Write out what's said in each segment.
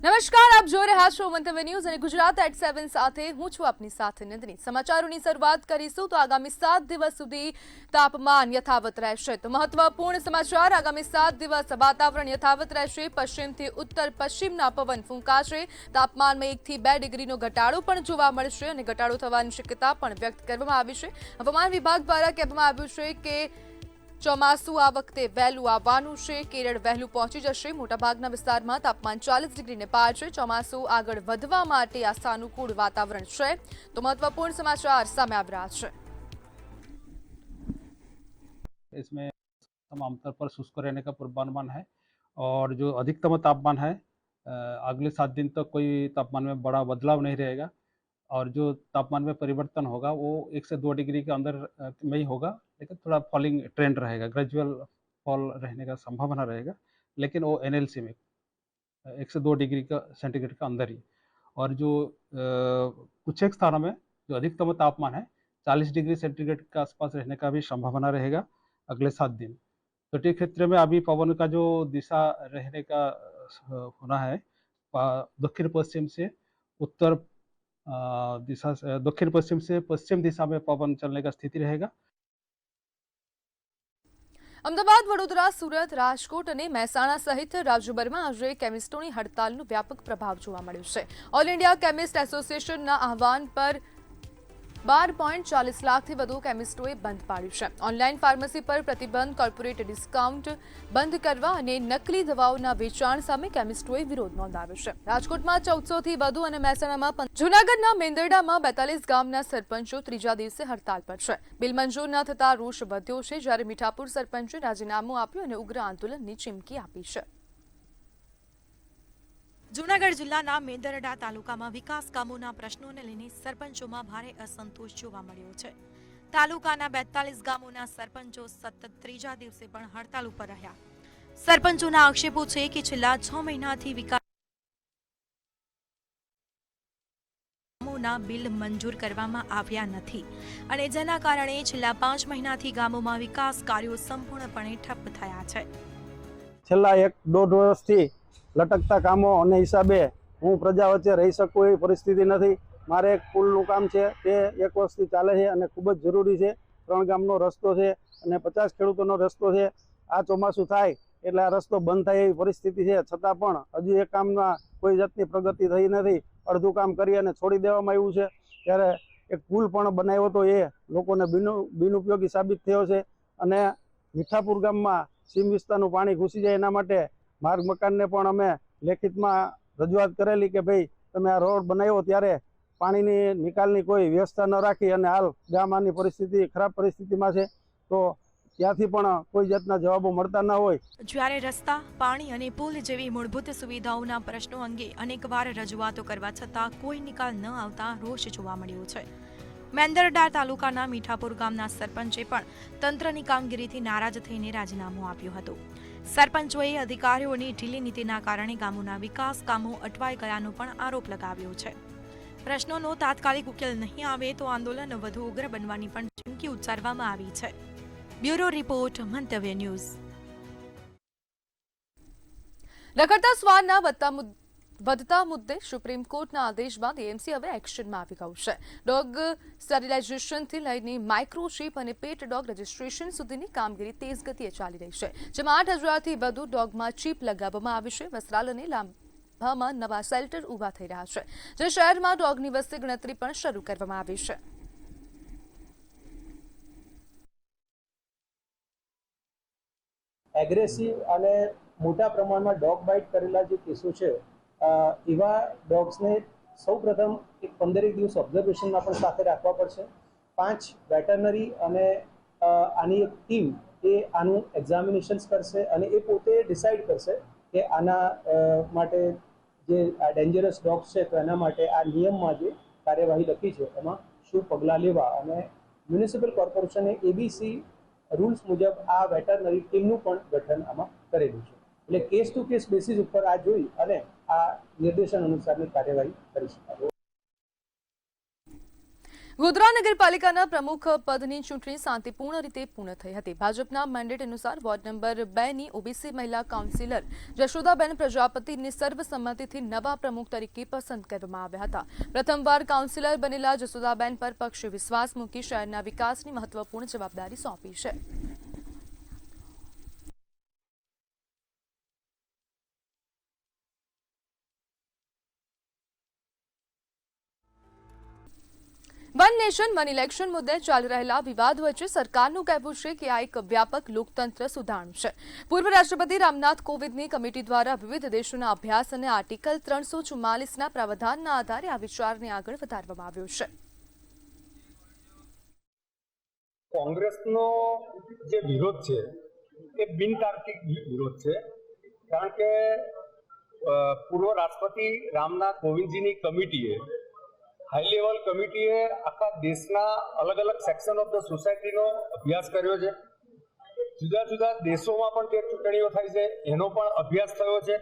નમસ્કાર, આપ જોઈ રહ્યા છો મંતવ્ય ન્યૂઝ અને ગુજરાત એટ 7 સાથે હું છું આપની સાથે નંદની। સમાચારોની શરૂઆત કરીશું તો આગામી 7 દિવસ સુધી તાપમાન યથાવત રહેશે। તો મહત્વપૂર્ણ સમાચાર, આગામી 7 દિવસ વાતાવરણ યથાવત રહેશે। પશ્ચિમથી ઉત્તર પશ્ચિમના પવન ફૂંકાશે। તાપમાનમાં 1 થી 2 ડિગ્રીનો ઘટાડો પણ જોવા મળશે અને ઘટાડો થવાની શક્યતા પણ વ્યક્ત કરવામાં આવી છે। હવામાન વિભાગ દ્વારા કહેવામાં આવ્યું છે કે ચોમાસું આ વખતે વહેલું આવવાનું છે। કેરળ વહેલું પહોંચી જશે। મોટાભાગના વિસ્તારમાં તાપમાન 40 ડિગ્રીને પાર છે। ચોમાસું આગળ વધવા માટે આ સાનુકૂળ વાતાવરણ છે। તો મહત્વપૂર્ણ સમાચાર સામે આવી રહ્યા છે। इसमें आमतौर पर शुष्क रहने का पूर्वानुमान है और जो अधिकतम तापमान है अगले 7 दिन तक कोई तापमान में बड़ा बदलाव नहीं रहेगा और जो तापमान में परिवर्तन होगा वो 1 से 2 डिग्री के अंदर में ही होगा, लेकिन थोड़ा फॉलिंग ट्रेंड रहेगा, ग्रेजुअल फॉल रहने का संभावना रहेगा, लेकिन वो एनएलसी में 1 से 2 डिग्री का सेंटीग्रेड का अंदर ही। और जो कुछ एक स्थानों में जो अधिकतम तापमान है 40 डिग्री सेंटीग्रेड के आसपास रहने का भी संभावना रहेगा अगले 7 दिन। तटीय क्षेत्र में अभी पवन का जो दिशा रहने का होना है दक्षिण पश्चिम से उत्तर दिशा से दक्षिण पश्चिम से पश्चिम दिशा में पवन चलने का स्थिति रहेगा। અમદાવાદ, વડોદરા, સુરત, રાજકોટ અને મહેસાણા સહિત રાજ્યભરમાં આજે કેમિસ્ટોની હડતાલનો વ્યાપક પ્રભાવ જોવા મળ્યો છે। ઓલ ઇન્ડિયા કેમિસ્ટ એસોસિએશનના આહવાન પર 12.40 લાખથી વધુ કેમિસ્ટોએ બંધ પાડ્યું છે। ઓનલાઈન ફાર્મસી પર પ્રતિબંધ, કોર્પોરેટ ડિસ્કાઉન્ટ બંધ કરવા અને નકલી દવાઓના વેચાણ સામે કેમિસ્ટોએ વિરોધ નોંધાવ્યો છે। રાજકોટમાં 1400થી વધુ અને મહેસાણામાં જૂનાગઢના મેંદરડામાં 42 ગામના સરપંચો ત્રીજા દિવસે હડતાલ પર છે। બિલ મંજૂર ન થતા રોષ વધ્યો છે, જ્યારે મીઠાપુર સરપંચે રાજીનામું આપ્યું અને ઉગ્ર આંદોલનની ચીમકી આપી છે। જૂનાગઢ જિલ્લાના મેંદરડા તાલુકામાં વિકાસ કામોના પ્રશ્નોને લઈને સરપંચોમાં ભારે અસંતોષ જોવા મળ્યો છે। તાલુકાના 42 ગામોના સરપંચો સતત ત્રીજા દિવસે પણ હડતાલ ઉપર રહ્યા। સરપંચોના આક્ષેપો છે કે છેલ્લા 6 મહિનાથી વિકાસના બિલ મંજૂર કરવામાં આવ્યા નથી અને જેના કારણે છેલ્લા 5 મહિનાથી ગામોમાં વિકાસ કાર્યો સંપૂર્ણપણે ઠપ થયા છે। છેલ્લા 1-1.5 વર્ષથી લટકતા કામો અને હિસાબે હું પ્રજા વચ્ચે રહી શકું એવી પરિસ્થિતિ નથી। મારે એક પુલનું કામ છે તે 1 વર્ષથી ચાલે છે અને ખૂબ જ જરૂરી છે। 3 ગામનો રસ્તો છે અને 50 ખેડૂતોનો રસ્તો છે। આ ચોમાસું થાય એટલે આ રસ્તો બંધ થાય એવી પરિસ્થિતિ છે, છતાં પણ હજુ એ કામમાં કોઈ જાતની પ્રગતિ થઈ નથી। અડધું કામ કરી અને છોડી દેવામાં આવ્યું છે। ત્યારે એક પુલ પણ બનાવ્યો તો એ લોકોને બિનઉપયોગી સાબિત થયો છે અને મીઠાપુર ગામમાં સીમ વિસ્તારનું પાણી ઘૂસી જાય એના માટે માર્ગ મકાનને પણ અમે લેખિતમાં રજૂઆત કરેલી કે ભાઈ તમે આ રોડ બનાવ્યો ત્યારે પાણીની નિકાલની કોઈ વ્યવસ્થા ન રાખી અને હાલ ગામ આની પરિસ્થિતિ ખરાબ પરિસ્થિતિમાં છે, તો ત્યાંથી પણ કોઈ જાતના જવાબો મળતા ન હોય। જ્યારે રસ્તા, પાણી અને પુલ જેવી મૂળભૂત સુવિધાઓના પ્રશ્નો અંગે અનેકવાર રજૂઆતો કરવા છતાં કોઈ નિકાલ ન આવતા રોષ જોવા મળ્યો છે। મેંદરડા તાલુકાના મીઠાપુર ગામના સરપંચે પણ તંત્રની કામગીરીથી નારાજ થઈને રાજીનામું આપ્યું હતું। સરપંચોએ અધિકારીઓની ઢીલી નીતિના કારણે ગામોના વિકાસ કામો અટવાઈ ગયાનો પણ આરોપ લગાવ્યો છે। પ્રશ્નોનો તાત્કાલિક ઉકેલ નહીં આવે તો આંદોલન વધુ ઉગ્ર બનવાની પણ ચીમકી ઉચ્ચારવામાં આવી છે। બ્યુરો રિપોર્ટ, મંતવ્ય ન્યૂઝ। રખડતા શ્વાનના વધતા મુદ્દે સુપ્રીમ કોર્ટના આદેશ બાદ એએમસી હવે એક્શનમાં આવી ગયું છે। ડોગ સ્ટરીલાઇઝેશનથી લઈને માઇક્રોચીપ અને પેટ ડોગ રજિસ્ટ્રેશન સુધીની કામગીરી તેજ ગતિએ ચાલી રહી છે, જેમાં 8,000થી વધુ ડોગમાં ચીપ લગાવવામાં આવી છે। વસ્ત્રાલ અને લાંભામાં નવા શેલ્ટર ઊભા થઈ રહ્યા છે, જે શહેરમાં ડોગની વસ્તી ગણતરી પણ શરૂ કરવામાં આવી છે। એગ્રેસિવ અને મોટા પ્રમાણમાં ડોગ બાઇટ કરેલા જે કેસો છે એવા ડોગ્સને સૌપ્રથમ એક 15 દિવસ ઓબ્ઝર્વેશનમાં પણ સાથે રાખવા પડશે। 5 વેટરનરી અને આની એક ટીમ એ આનું એક્ઝામિનેશન્સ કરશે અને એ પોતે ડિસાઇડ કરશે કે આના માટે જે આ ડેન્જરસ ડોગ્સ છે તો એના માટે આ નિયમમાં જે કાર્યવાહી લખી છે એમાં શું પગલાં લેવા, અને મ્યુનિસિપલ કોર્પોરેશને એબીસી રૂલ્સ મુજબ આ વેટરનરી ટીમનું પણ ગઠન આમાં કરેલું છે। એટલે કેસ ટુ કેસ બેસિસ ઉપર આ જોઈ અને આ નિર્દેશન અનુસારની કાર્યવાહી કરી શકાય। ગોધરા નગરપાલિકાના પ્રમુખ પદની ચૂંટણી શાંતિપૂર્ણ રીતે પૂર્ણ થઈ હતી. ભાજપના મેન્ડેટ અનુસાર વોર્ડ નંબર 2 ની ઓબીસી મહિલા કાઉન્સિલર જશોદાબેન પ્રજાપતિને સર્વસંમતિથી નવા પ્રમુખ તરીકે પસંદ કરવામાં આવ્યા હતા. પ્રથમવાર કાઉન્સિલર બનેલા જશોદાબેન પર પક્ષે વિશ્વાસ મૂકી શહેરના વિકાસની મહત્વપૂર્ણ જવાબદારી સોંપી છે. વન નેશન વન ઇલેક્શન મુદ્દે ચાલી રહેલા વિવાદ વચ્ચે સરકારનું કહેવું છે કે આ એક વ્યાપક લોકતંત્ર સુધારણું છે. પૂર્વ રાષ્ટ્રપતિ રામનાથ કોવિંદની કમિટી દ્વારા વિવિધ દેશોના અભ્યાસ અને આર્ટિકલ 344ના પ્રાવધાનના આધારે આ વિચારને આગળ વધારવામાં આવ્યો છે. કોંગ્રેસનો જે વિરોધ છે એ બિનતાર્કિક વિરોધ છે, કારણ કે પૂર્વ રાષ્ટ્રપતિ રામનાથ કોવિંદજીની કમિટીએ હાઈ લેવલ કમિટીએ આખા દેશના અલગ અલગ સેક્શન ઓફ ધ સોસાયટીનો અભ્યાસ કર્યો છે. જુદા જુદા દેશોમાં પણ જે ચૂંટણીઓ થાય છે એનો પણ અભ્યાસ થયો છે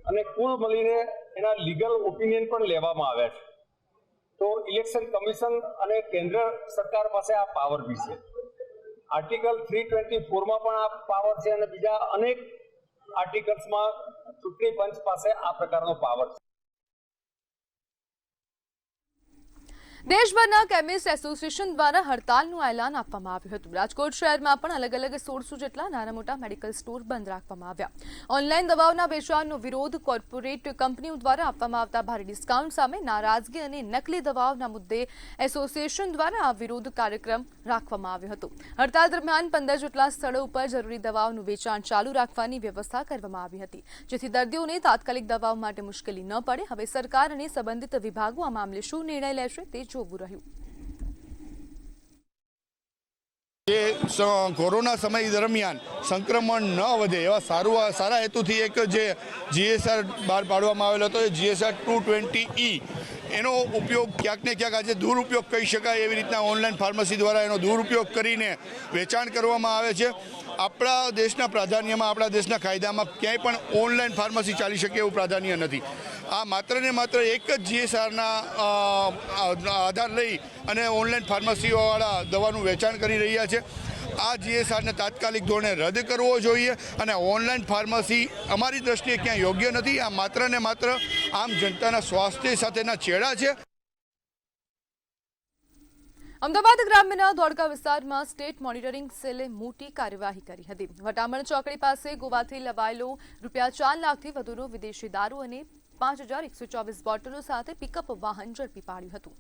અને કુલ મળીને એના લીગલ ઓપિનિયન પણ લેવામાં આવ્યા છે. તો ઇલેક્શન કમિશન અને કેન્દ્ર સરકાર પાસે આ પાવર બી છે. આર્ટિકલ 324માં પણ આ પાવર છે અને બીજા અનેક આર્ટિકલ્સમાં ચૂંટણી પંચ પાસે આ પ્રકારનો પાવર છે. દેશભરના કેમિસ્ટ એસોસિએશન દ્વારા હડતાલનું એલાન આપવામાં આવ્યું હતું. રાજકોટ શહેરમાં પણ અલગ અલગ 1600 જેટલા નાના મોટા મેડિકલ સ્ટોર બંધ રાખવામાં આવ્યા. ઓનલાઈન દવાઓના વેચાણનો વિરોધ, કોર્પોરેટ કંપનીઓ દ્વારા આપવામાં આવતા ભારે ડિસ્કાઉન્ટ સામે નારાજગી અને નકલી દવાઓના મુદ્દે એસોસિએશન દ્વારા આ વિરોધ કાર્યક્રમ રાખવામાં આવ્યો હતો. હડતાલ દરમિયાન 15 જેટલા સ્થળો ઉપર જરૂરી દવાઓનું વેચાણ ચાલુ રાખવાની વ્યવસ્થા કરવામાં આવી હતી, જેથી દર્દીઓને તાત્કાલિક દવાઓ માટે મુશ્કેલી ન પડે. હવે સરકાર અને સંબંધિત વિભાગો આ મામલે શું નિર્ણય લેશે તે જોવું રહ્યું. કોરોના સમય દરમિયાન સંક્રમણ ન વધે એવા સારા હેતુથી એક જે GSR બહાર પાડવામાં આવેલો હતો, GSR 220E, એનો ઉપયોગ ક્યાંક ને ક્યાંક આજે દુરુપયોગ કહી શકાય એવી રીતના ઓનલાઈન ફાર્મસી દ્વારા એનો દુરુપયોગ કરીને વેચાણ કરવામાં આવે છે. આપણા દેશના પ્રાધાન્યમાં, આપણા દેશના કાયદામાં ક્યાંય પણ ઓનલાઈન ફાર્મસી ચાલી શકે એવું પ્રાધાન્ય નથી. આ માત્ર ને માત્ર એક જ GSRના આધાર લઈ અને ઓનલાઈન ફાર્મસીઓવાળા દવાનું વેચાણ કરી રહ્યા છે. આ GSRને તાત્કાલિક ધોરણે રદ કરવો જોઈએ અને ઓનલાઈન ફાર્મસી અમારી દ્રષ્ટિએ ક્યાંય યોગ્ય નથી. આ માત્ર ને માત્ર આમ જનતાના સ્વાસ્થ્ય સાથેના ચેડા છે. અમદાવાદ ગ્રામ્યના ધોળકા વિસ્તારમાં સ્ટેટ મોનિટરિંગ સેલે મોટી કાર્યવાહી કરી હતી. વટામણ ચોકડી પાસે ગોવાથી લવાયેલો ₹4 લાખથી વધુનો વિદેશી દારૂ અને 5124 બોટલો સાથે પિકઅપ વાહન ઝડપી પાડ્યું હતું.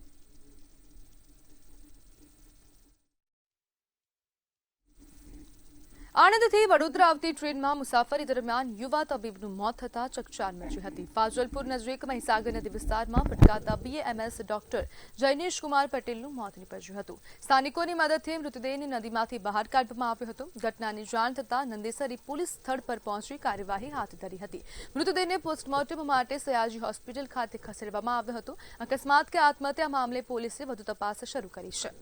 આણંદથી વડોદરા આવતી ટ્રેનમાં મુસાફરી દરમિયાન યુવા તબીબનું મોત થતાં ચકચાર મચી હતી. ફાજલપુર નજીક મહીસાગર નદી વિસ્તારમાં ભટકાતા BAMS ડોક્ટર જૈનેશ કુમાર પટેલનું મોત નીપજ્યું હતું. સ્થાનિકોની મદદથી મૃતદેહને નદીમાંથી બહાર કાઢવામાં આવ્યો હતો. ઘટનાની જાણ થતાં નંદેસરી પોલીસ સ્થળ પર પહોંચી કાર્યવાહી હાથ ધરી હતી. મૃતદેહને પોસ્ટમોર્ટમ માટે સયાજી હોસ્પિટલ ખાતે ખસેડવામાં આવ્યો હતો. અકસ્માત કે આત્મહત્યા મામલે પોલીસે વધુ તપાસ શરૂ કરી છે.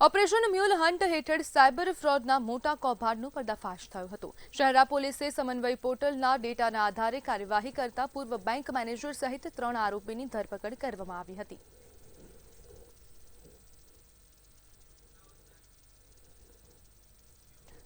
ઓપરેશન મ્યુલ હન્ટ હેઠળ સાયબર ફ્રોડના મોટા કૌભાંડનો પર્દાફાશ થયો હતો. શહેરા પોલીસે સમન્વય પોર્ટલના ડેટાના આધારે કાર્યવાહી કરતા પૂર્વ બેંક મેનેજર સહિત 3 આરોપીની ધરપકડ કરવામાં આવી હતી.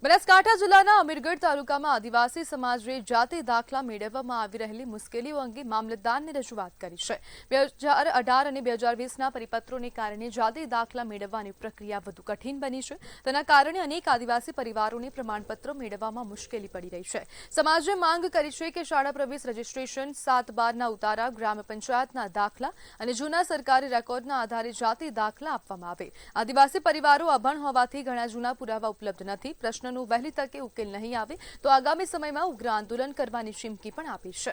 બનાસકાંઠા જિલ્લાના અમીરગઢ તાલુકામાં આદિવાસી સમાજે જાતિ દાખલા મેળવવામાં આવી રહેલી મુશ્કેલીઓ અંગે મામલતદારને રજૂઆત કરી છે. 2018 અને 2020ના પરિપત્રોને કારણે જાતિ દાખલા મેળવવાની પ્રક્રિયા વધુ કઠિન બની છે. તેના કારણે અનેક આદિવાસી પરિવારોને પ્રમાણપત્રો મેળવવામાં મુશ્કેલી પડી રહી છે. સમાજે માંગ કરી છે કે શાળા પ્રવેશ રજીસ્ટ્રેશન, 7/12ના ઉતારા, ગ્રામ પંચાયતના દાખલા અને જૂના સરકારી રેકોર્ડના આધારે જાતિ દાખલા આપવામાં આવે. આદિવાસી પરિવારો અભણ હોવાથી ઘણા જૂના પુરાવા ઉપલબ્ધ નથી. પ્રશ્નનો વહેલી તકે ઉકેલ નહીં આવે તો આગામી સમયમાં ઉગ્ર આંદોલન કરવાની ચીમકી પણ આપી છે.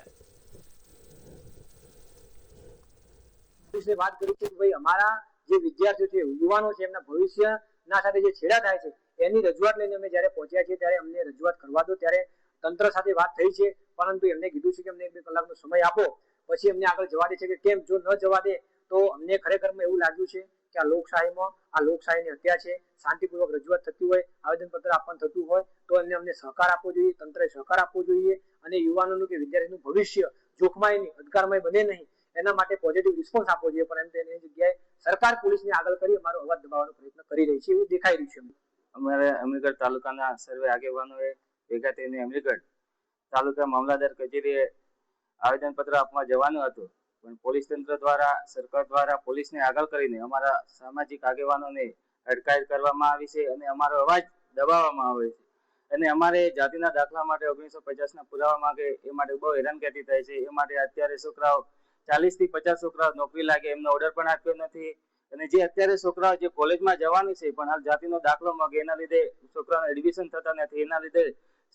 વાત કરી છે કે ભાઈ અમારા જે વિદ્યાર્થીઓ છે, યુવાનો છે, એમના ભવિષ્યના સાથે જે છેડા થાય છે એની રજૂઆત લઈને અમે જ્યારે પહોંચ્યા છીએ ત્યારે અમને રજૂઆત કરવા દો. ત્યારે તંત્ર સાથે વાત થઈ છે, પરંતુ એમને કીધું છે કે અમને 1-2 કલાકનો સમય આપો, પછી અમને આગળ જવા દે છે કે કેમ. જો ન જવા દે તો અમને ખરેખરમાં એવું લાગ્યું છે કે આ લોકશાહીની હત્યા છે. શાંતિપૂર્વક રજૂઆત થતી હોય, આવેદનપત્ર આપવાનું થતું હોય તો અમને સહકાર આપવો જોઈએ, તંત્રએ સહકાર આપવો જોઈએ અને યુવાનોનું કે વિદ્યાર્થીનું ભવિષ્ય જોખમાય નહીં, અધકારમય બને નહીં એના માટે પોઝિટિવ રિસ્પોન્સ આપવો જોઈએ, પરંતુ એની જગ્યાએ સરકાર પોલીસને આગળ કરી અમારો અવાજ દબાવવાનો પ્રયત્ન કરી રહી છે એવું દેખાઈ રહ્યું છે. અમારે અમીરગઢ તાલુકાના સર્વે આગેવાનોએ ભેગા થઈને અમીરગઢ તાલુકા મામલતદાર કચેરીએ આવેદનપત્ર આપવા જવાનું હતું, પણ પોલીસ તંત્ર દ્વારા, સરકાર દ્વારા પોલીસને આગળ કરીને અમારા સામાજિક આગેવાનોને અટકાયત કરવામાં આવી છે અને અમારો અવાજ દબાવવામાં આવે છે. અને અમારે જાતિના દાખલા માટે 1950ના પુરાવા માંગે એ માટે બહુ હેરાનગતિ થાય છે. એ માટે અત્યારે છોકરાઓ 40 થી 50 છોકરાઓ નોકરી લાગે એમનો ઓર્ડર પણ આપ્યો નથી. અને જે અત્યારે છોકરાઓ જે કોલેજમાં જવાનું છે પણ હાલ જાતિનો દાખલો માંગે એના લીધે છોકરાઓને એડમિશન થતા નથી. એના લીધે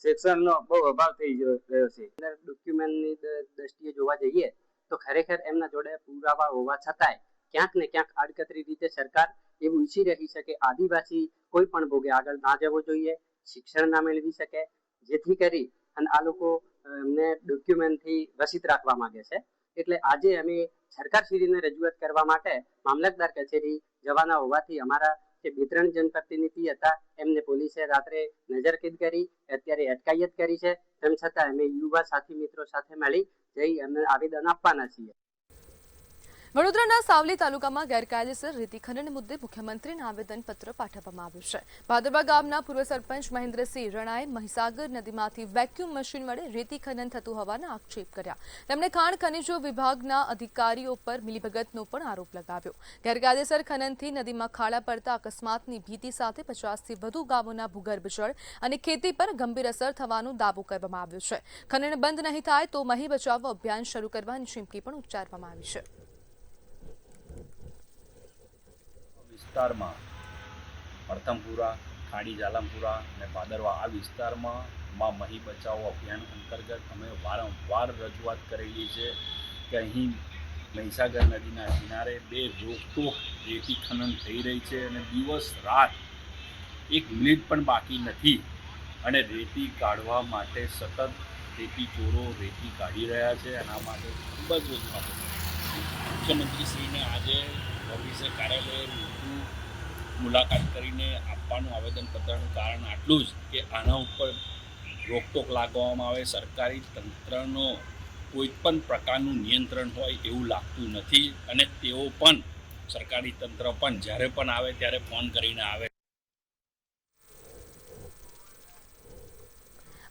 શિક્ષણનો બહુ અભાવ થઈ રહ્યો છે. ડોક્યુમેન્ટની દ્રષ્ટિએ જોવા જઈએ તો ખરેખર એમના જોડે પુરાવા હોવા છતાંય ક્યાંક ને ક્યાંક આડકતરી રીતે સરકાર એવું ઈચ્છી રહી છે કે આદિવાસી કોઈ પણ ભોગે આગળ ના જવો જોઈએ, શિક્ષણ ના મેળવી શકે, જેથી કરી અને આ લોકો એમને ડોક્યુમેન્ટથી રસીદ રાખવા માંગે છે. એટલે આજે અમે સરકારશ્રીને રજૂઆત કરવા માટે મામલતદાર કચેરી જવાના હોવાથી અમારા જે 2-3 જનપ્રતિનિધિ હતા એમને પોલીસે રાત્રે નજરકેદ કરી, અત્યારે અટકાયત કરી છે. તેમ છતાં અમે યુવા સાથી મિત્રો સાથે મળી જઈ અમે આવેદન આપવાના છીએ. વડોદરાના સાવલી તાલુકામાં ગેરકાયદેસર રેતી ખનન મુદ્દે મુખ્યમંત્રીને આવેદનપત્ર પાઠવવામાં આવ્યું છે. ભાદરવા ગામના પૂર્વ સરપંચ મહેન્દ્રસિંહ રણાએ મહીસાગર નદીમાંથી વેક્યુમ મશીન વડે રેતી ખનન થતું હોવાના આક્ષેપ કર્યા. તેમણે ખાણ ખનિજો વિભાગના અધિકારીઓ પર મિલીભગતનો પણ આરોપ લગાવ્યો. ગેરકાયદેસર ખનનથી નદીમાં ખાડા પડતા અકસ્માતની ભીતિ સાથે 50થી વધુ ગામોના ભૂગર્ભ જળ અને ખેતી પર ગંભીર અસર થવાનો દાવો કરવામાં આવ્યો છે. ખનન બંધ નહીં થાય તો મહી બચાવો અભિયાન શરૂ કરવાની ચીમકી પણ ઉચ્ચારવામાં આવી છે. વિસ્તારમાં અડધમપુરા, ખાડી જાલમપુરા અને ભાદરવા આ વિસ્તારમાં મહી બચાવો અભિયાન અંતર્ગત અમે વારંવાર રજૂઆત કરેલી છે કે અહીં મહીસાગર નદીના કિનારે 2 રોકટોક રેતી ખનન થઈ રહી છે અને દિવસ રાત 1 મિનિટ પણ બાકી નથી અને રેતી કાઢવા માટે સતત રેતી ચોરો રેતી કાઢી રહ્યા છે. આના માટે ખૂબ જ રજૂઆત મુખ્યમંત્રીશ્રીને આજે ઓફિસર કાર્યાલય મુલાકાત કરીને આપવાનું આવેદનપત્રનું કારણ આટલું જ કે આના ઉપર રોકટોક લાગવામાં આવે. સરકારી તંત્રનો કોઈ પણ પ્રકારનું નિયંત્રણ હોય એવું લાગતું નથી અને તેઓ પણ સરકારી તંત્ર પણ જ્યારે પણ આવે ત્યારે ફોન કરીને આવે.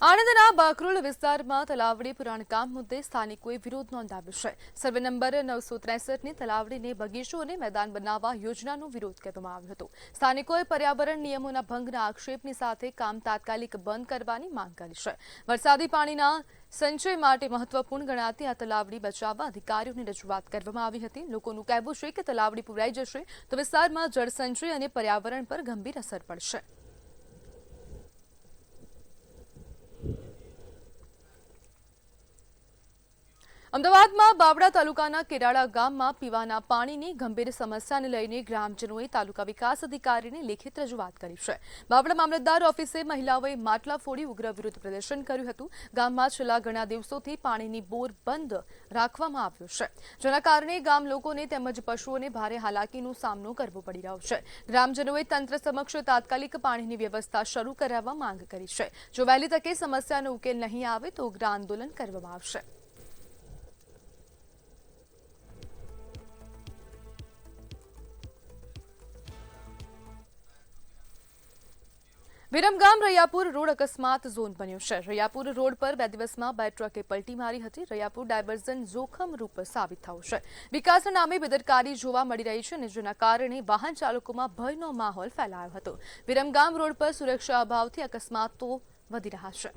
આણંદના બાકરોલ વિસ્તારમાં તલાવડી પુરાણકામ મુદ્દે સ્થાનિકોએ વિરોધ નોંધાવ્યો છે. સર્વે નંબર 963ની તલાવડીને બગીચો અને મેદાન બનાવવા યોજનાનો વિરોધ કરવામાં આવ્યો હતો. સ્થાનિકોએ પર્યાવરણ નિયમોના ભંગના આક્ષેપની સાથે કામ તાત્કાલિક બંધ કરવાની માંગ કરી છે. વરસાદી પાણીના સંચય માટે મહત્વપૂર્ણ ગણાતી આ તલાવડી બચાવવા અધિકારીઓને રજૂઆત કરવામાં આવી હતી. લોકોનું કહેવું છે કે તલાવડી પુરાઈ જશે તો વિસ્તારમાં જળસંચય અને પર્યાવરણ પર ગંભીર અસર પડશે. અમદાવાદમાં બાવડા તાલુકાના કેરાળા ગામમાં પીવાના પાણીની ગંભીર સમસ્યાને લઈને ગ્રામજનોએ તાલુકા વિકાસ અધિકારીને લેખિત રજૂઆત કરી છે. બાવડા મામલતદાર ઓફિસે મહિલાઓએ માટલા ફોડી ઉગ્ર વિરોધ પ્રદર્શન કર્યું હતું. ગામમાં છેલ્લા ઘણા દિવસોથી પાણીની બોર બંધ રાખવામાં આવ્યો છે, જેના કારણે ગામ લોકોને તેમજ પશુઓને ભારે હાલાકીનો સામનો કરવો પડી રહ્યો છે. ગ્રામજનોએ તંત્ર સમક્ષ તાત્કાલિક પાણીની વ્યવસ્થા શરૂ કરાવવા માંગ કરી છે. જો વહેલી તકે સમસ્યાનો ઉકેલ નહીં આવે તો ઉગ્ર આંદોલન કરવામાં આવશે. વિરમગામ રૈયાપુર રોડ અકસ્માત ઝોન બન્યો છે. રૈયાપુર રોડ પર 2 દિવસમાં 2 ટ્રકે પલટી મારી હતી. રૈયાપુર ડાયવર્ઝન જોખમરૂપ સાબિત થયું છે. વિકાસના નામે બેદરકારી જોવા મળી રહી છે અને જેના કારણે વાહન ચાલકોમાં ભયનો માહોલ ફેલાયો હતો. વિરમગામ રોડ પર સુરક્ષા અભાવથી અકસ્માતો વધી રહ્યા છે.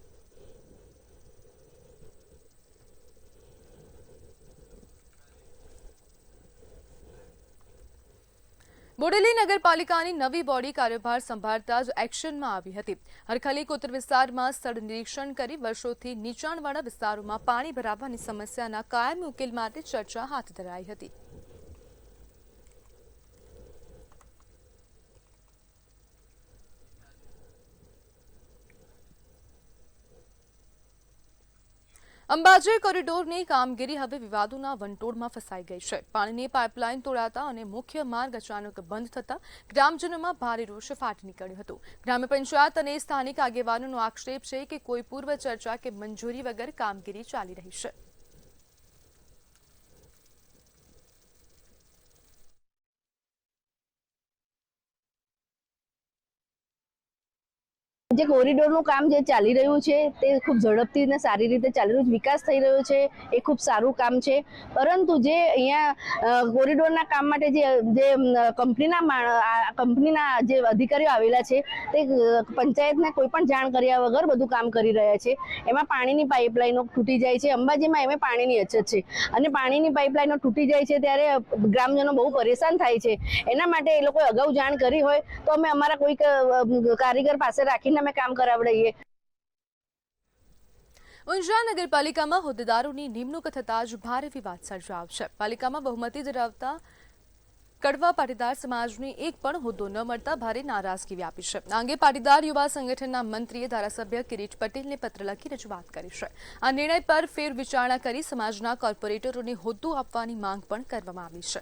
બોડેલી નગરપાલિકાની નવી બોડી કાર્યભાર સંભાળતા જ એક્શનમાં આવી હતી. હરખલી કોતર વિસ્તારમાં સ્થળ નિરીક્ષણ કરી વર્ષોથી નીચાણવાળા વિસ્તારોમાં પાણી ભરાવાની સમસ્યાના કાયમી ઉકેલ માટે ચર્ચા હાથ ધરાઈ હતી. અંબાજી કોરિડોરની કામગીરી હવે વિવાદોના વંટોળમાં ફસાઈ ગઈ છે. પાણીની પાઇપલાઇન તોડાતા અને મુખ્ય માર્ગ અચાનક બંધ થતા ગ્રામજનોમાં ભારે રોષ ફાટી નીકળ્યો હતો. ગ્રામ પંચાયત અને સ્થાનિક આગેવાનોનો આક્ષેપ છે કે કોઈ પૂર્વ ચર્ચા કે મંજૂરી વગર કામગીરી ચાલી રહી છે. જે કોરિડોરનું કામ જે ચાલી રહ્યું છે તે ખૂબ ઝડપથી અને સારી રીતે ચાલી રહ્યું છે, વિકાસ થઈ રહ્યો છે, એ ખૂબ સારું કામ છે. પરંતુ જે અહીંયા કોરિડોરના કામ માટે જે કંપનીના જે અધિકારીઓ આવેલા છે તે પંચાયતને કોઈ પણ જાણ કર્યા વગર બધું કામ કરી રહ્યા છે. એમાં પાણીની પાઇપલાઇનો તૂટી જાય છે. અંબાજીમાં એમાં પાણીની અછત છે અને પાણીની પાઇપલાઇનો તૂટી જાય છે ત્યારે ગ્રામજનો બહુ પરેશાન થાય છે. એના માટે એ લોકોએ અગાઉ જાણ કરી હોય તો અમે અમારા કોઈક કારીગર પાસે રાખીને અમે કામ કરાવડાવીએ. ઊંઝા નગરપાલિકામાં હોદ્દેદારોની નિમણૂક થતાં જ ભારે વિવાદ સર્જાયો છે. પાલિકામાં બહુમતી ધરાવતા કડવા પાટીદાર સમાજની એક પણ હોદ્દો ન મળતા ભારે નારાજગી વ્યાપી છે. આ અંગે પાટીદાર યુવા સંગઠનના મંત્રીએ ધારાસભ્ય કિરીટ પટેલને પત્ર લખી રજૂઆત કરી છે. આ નિર્ણય પર ફેરવિચારણા કરી સમાજના કોર્પોરેટરોને હોદ્દો આપવાની માંગ પણ કરવામાં આવી છે.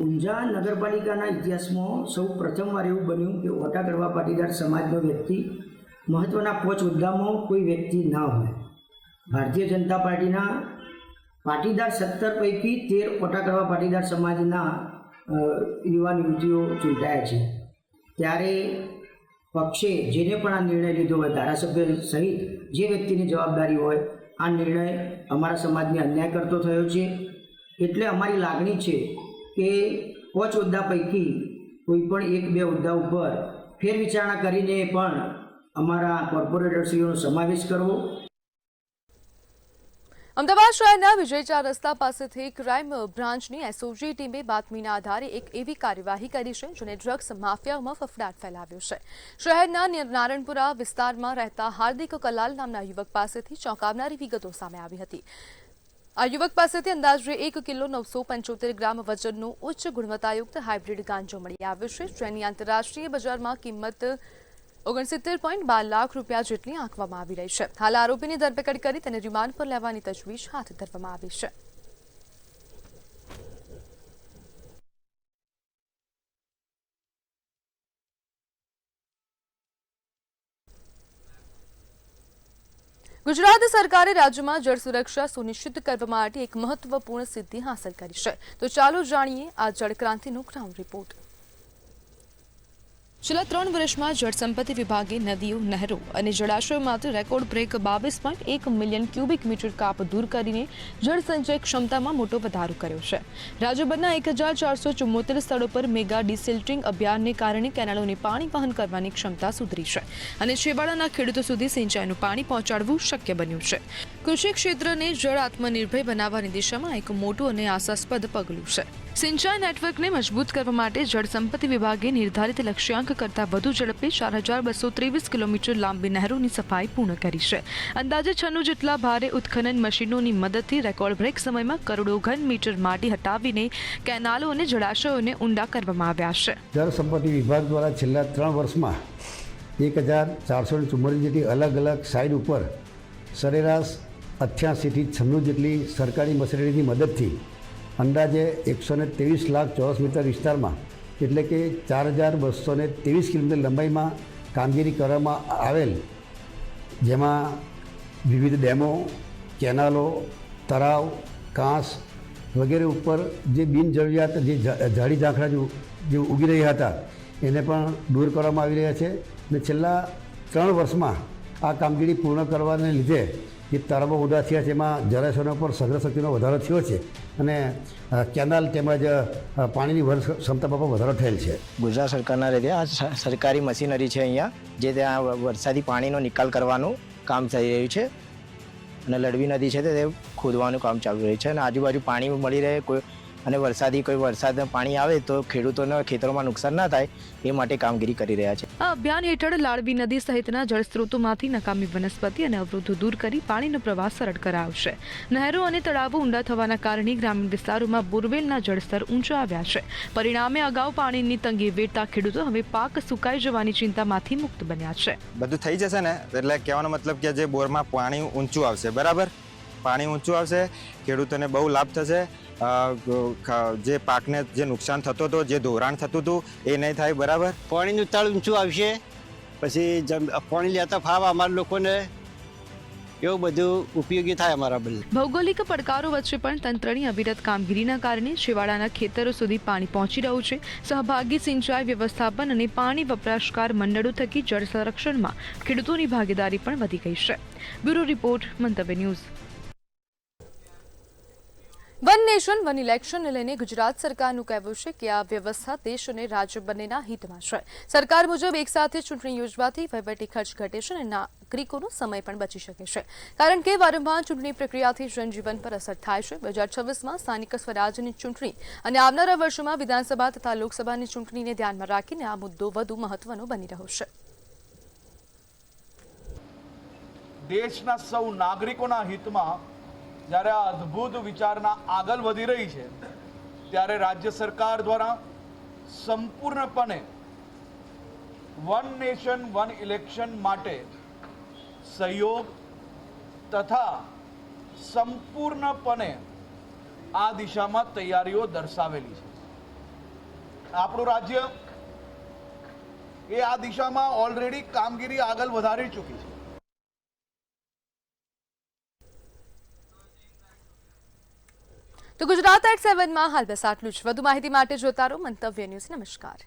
ઊંઝા નગરપાલિકાના ઇતિહાસમાં સૌ પ્રથમવાર એવું બન્યું કે ઓટા કડવા પાટીદાર સમાજનો વ્યક્તિ મહત્વના 5 હોદ્દામાં કોઈ વ્યક્તિ ના હોય. ભારતીય જનતા પાર્ટીના પાટીદાર 17 પૈકી 13 ઓટા કડવા પાટીદાર સમાજના યુવાન યુવતીઓ ચૂંટાયા છે. ત્યારે પક્ષે જેને પણ આ નિર્ણય લીધો હોય, ધારાસભ્ય સહિત જે વ્યક્તિની જવાબદારી હોય, આ નિર્ણય અમારા સમાજને અન્યાય કરતો થયો છે. એટલે અમારી લાગણી છે કે 5 હોદ્દા પૈકી કોઈ પણ 1-2 હોદ્દા ઉપર ફેરવિચારણા કરીને પણ અમારા કોર્પોરેટરશ્રીઓનો સમાવેશ કરવો. અમદાવાદ શહેરના વિજય 4 રસ્તા પાસેથી ક્રાઇમ બ્રાન્ચની એસઓજી ટીમે બાતમીના આધારે એક એવી કાર્યવાહી કરી છે જેને ડ્રગ્સ માફિયાઓમાં ફફડાટ ફેલાવ્યો છે. શહેરના નારણપુરા વિસ્તારમાં રહેતા હાર્દિક કલાલ નામના યુવક પાસેથી ચોંકાવનારી વિગતો સામે આવી હતી. આ યુવક પાસેથી અંદાજે 1 કિલો 975 ગ્રામ વજનનો ઉચ્ચ ગુણવત્તાયુક્ત હાઇબ્રિડ ગાંજો મળી આવ્યો છે, જેની આંતરરાષ્ટ્રીય બજારમાં કિંમત 69.12 લાખ રૂપિયા જેટલી આંકવામાં આવી રહી છે. હાલ આરોપીની ધરપકડ કરી તેને રિમાન્ડ પર લેવાની તજવીજ હાથ ધરવામાં આવી છે. ગુજરાત સરકારે રાજ્યમાં જળ સુરક્ષા સુનિશ્ચિત કરવા માટે એક મહત્વપૂર્ણ સિદ્ધિ હાંસલ કરી છે. તો ચાલો જાણીએ આ જળ ક્રાંતિનો ગ્રાઉન્ડ રિપોર્ટ. છેલ્લા 3 વર્ષમાં જળસંપત્તિ વિભાગે નદીઓ, નહેરો અને જળાશયોમાંથી record break 22.1 million cubic metre કાપ દૂર કરીને જળ સંચય ક્ષમતામાં મોટો વધારો કર્યો છે. રાજ્યભરના 1474 સ્થળો પર મેગા ડિસિલ્ટિંગ અભિયાનને કારણે કેનાલોને પાણી વહન કરવાની ક્ષમતા સુધરી છે અને છેવાડાના ખેડૂતો સુધી સિંચાઈનું પાણી પહોંચાડવું શક્ય બન્યું છે. કૃષિ ક્ષેત્રને જળ આત્મનિર્ભર બનાવવાની દિશામાં એક મોટું અને આશાસ્પદ પગલું છે. સિંચાઈ નેટવર્કને મજબૂત કરવા માટે જળ સંપત્તિ વિભાગે નિર્ધારિત લક્ષ્યાંક કરતાં વધુ ઝડપે 4223 કિલોમીટર લાંબી નહેરોની સફાઈ પૂર્ણ કરી છે. અંદાજે 96 જેટલા ભારે ઉત્ખનન મશીનોની મદદથી રેકોર્ડ બ્રેક સમયમાં કરોડો ઘન મીટર માટી હટાવીને કેનાલો અને જળાશયોને ઊંડા કરવામાં આવ્યા છે. જળ સંપત્તિ વિભાગ દ્વારા છેલ્લા 3 વર્ષમાં 1444 જેટલી અલગ અલગ સાઇટ ઉપર સરેરાશ 88 થી 96 જેટલી સરકારી મશીનરીની મદદથી અંદાજે 123 લાખ ચોરસ મીટર વિસ્તારમાં એટલે કે 4223 કિલોમીટર લંબાઈમાં કામગીરી કરવામાં આવેલ, જેમાં વિવિધ ડેમો, કેનાલો, તળાવ, કાંસ વગેરે ઉપર જે બિનજરૂરિયાત જે ઝાડી ઝાંખરા જે ઉગી રહ્યા હતા એને પણ દૂર કરવામાં આવી રહ્યા છે. અને છેલ્લા 3 વર્ષમાં આ કામગીરી પૂર્ણ કરવાને લીધે જે તળાવો ઊંડા થયા છે એમાં જળાશયોનો પર સંગ્રહ શક્તિનો વધારો થયો છે અને કેનાલ તેમજ પાણીની વહન ક્ષમતામાં પણ વધારો થયેલ છે. ગુજરાત સરકારના રીતે આ સરકારી મશીનરી છે અહીંયા જે ત્યાં વરસાદી પાણીનો નિકાલ કરવાનું કામ થઈ રહ્યું છે અને લડવી નદી છે તે ખોદવાનું કામ ચાલુ રહ્યું છે અને આજુબાજુ પાણી મળી રહે કોઈ અને વરસાદનું પાણી આવે તો ખેડૂતોના ખેતરોમાં નુકસાન ના થાય એ માટે કામગીરી કરી રહ્યા છે. આ અભિયાન હેઠળ લાડવી નદી સહિતના જળસ્ત્રોતોમાંથી નકામી વનસ્પતિ અને અવરોધો દૂર કરી પાણીનો પ્રવાહ સરળ કરાવશે. નહેરો અને તળાવો ઊંડા થવાના કારણે ગ્રામીણ વિસ્તારોમાં બોરવેલના જળસ્તર ઊંચા આવ્યા છે. પરિણામે અગાઉ પાણીની તંગી વેઠતા ખેડૂતો હવે પાક સુકાઈ જવાની ચિંતામાંથી મુક્ત બન્યા છે. બધું થઈ જશે ને એટલે કહેવાનો મતલબ કે જે બોરમાં પાણી ઊંચું આવશે, બરાબર, પાણી ઊંચું આવશે, ખેડૂતોને બહુ લાભ થશે. જે પાકને જે નુકસાન થતો હતો, જે ધોરાણ થતું હતું એ નહીં થાય, બરાબર. પાણીનું તળ ઊંચું આવશે, પછી પાણી લેતા ફાવ અમારા લોકોને એવું બધું ઉપયોગી થાય અમારા બદલે. ભૌગોલિક પડકારો વચ્ચે પણ તંત્રની અવિરત કામગીરીના કારણે છેવાડાના ખેતરો સુધી પાણી પહોંચી રહ્યું છે. સહભાગી સિંચાઈ વ્યવસ્થાપન અને પાણી વપરાશકાર મંડળો થકી જળ સંરક્ષણમાં ખેડૂતોની ભાગીદારી પણ વધી ગઈ છે. બ્યુરો રિપોર્ટ, મંતવ્ય ન્યૂઝ. વન નેશન વન ઇલેક્શનને લઈને ગુજરાત સરકારનું કહેવું છે કે આ વ્યવસ્થા દેશ અને રાજ્ય બંનેના હિતમાં છે. સરકાર મુજબ એકસાથે ચૂંટણી યોજવાથી વહીવટી ખર્ચ ઘટે છે અને નાગરિકોનો સમય પણ બચી શકે છે, કારણ કે વારંવાર ચૂંટણી પ્રક્રિયાથી જનજીવન પર અસર થાય છે. 2026માં સ્થાનિક સ્વરાજ્યની ચૂંટણી અને આવનારા વર્ષોમાં વિધાનસભા તથા લોકસભાની ચૂંટણીને ધ્યાનમાં રાખીને આ મુદ્દો વધુ મહત્વનો બની રહ્યો છે. દેશના સૌ નાગરિકોના હિતમાં જ્યારે આ અદ્ભુત વિચારના આગળ વધી રહી છે, ત્યારે રાજ્ય સરકાર દ્વારા સંપૂર્ણપણે વન નેશન વન ઇલેક્શન માટે સહયોગ તથા સંપૂર્ણપણે આ દિશામાં તૈયારીઓ દર્શાવેલી છે. આપણું રાજ્ય એ આ દિશામાં ઓલરેડી કામગીરી આગળ વધારી ચૂકી છે. તો ગુજરાત એટ 7માં હાલ બસ આટલું જ. વધુ માહિતી માટે જોતા રહો મંતવ્ય ન્યૂઝ. નમસ્કાર.